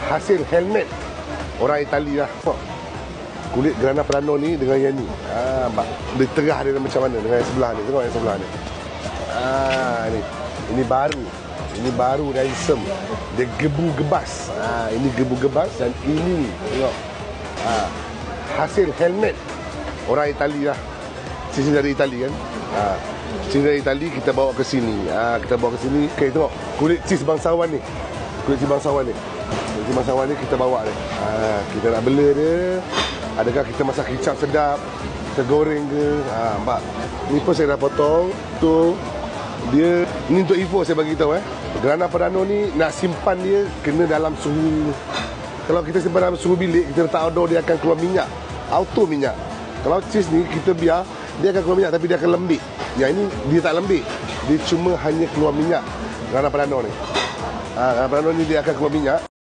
Hasil handmade orang Itali lah. Kulit Grana Padano ni dengan yang ni. Dia terah dia macam mana dengan yang sebelah ni. Tengok yang sebelah ni. Ni. Ini baru. Ini baru dan handsome. Dia gebu-gebas. Ini gebu-gebas dan ini tengok. Hasil handmade orang Itali lah. Sisi dari Itali kan. Sisi dari Itali kita bawa ke sini. Kita bawa ke sini. Okay, tengok kulit cheese bangsawan ni. Kulit cheese bangsawan ni. Kulit bangsawan ni kita bawa ni. Kita nak bela dia. Adakah kita masak kicap sedap, kita goreng ke? Nampak. Ni pun saya dah potong. Tu dia ni untuk info saya bagi tahu Grana Padano ni nak simpan dia kena dalam suhu. Kalau kita simpan dalam suhu bilik, kita letak outdoor dia akan keluar minyak. Auto minyak. Kalau cheese ni kita biar dia akan keluar minyak tapi dia akan lembik. Yang ini dia tak lembik. Dia cuma hanya keluar minyak. Grana Padano ni. Grana Padano ni dia akan keluar minyak.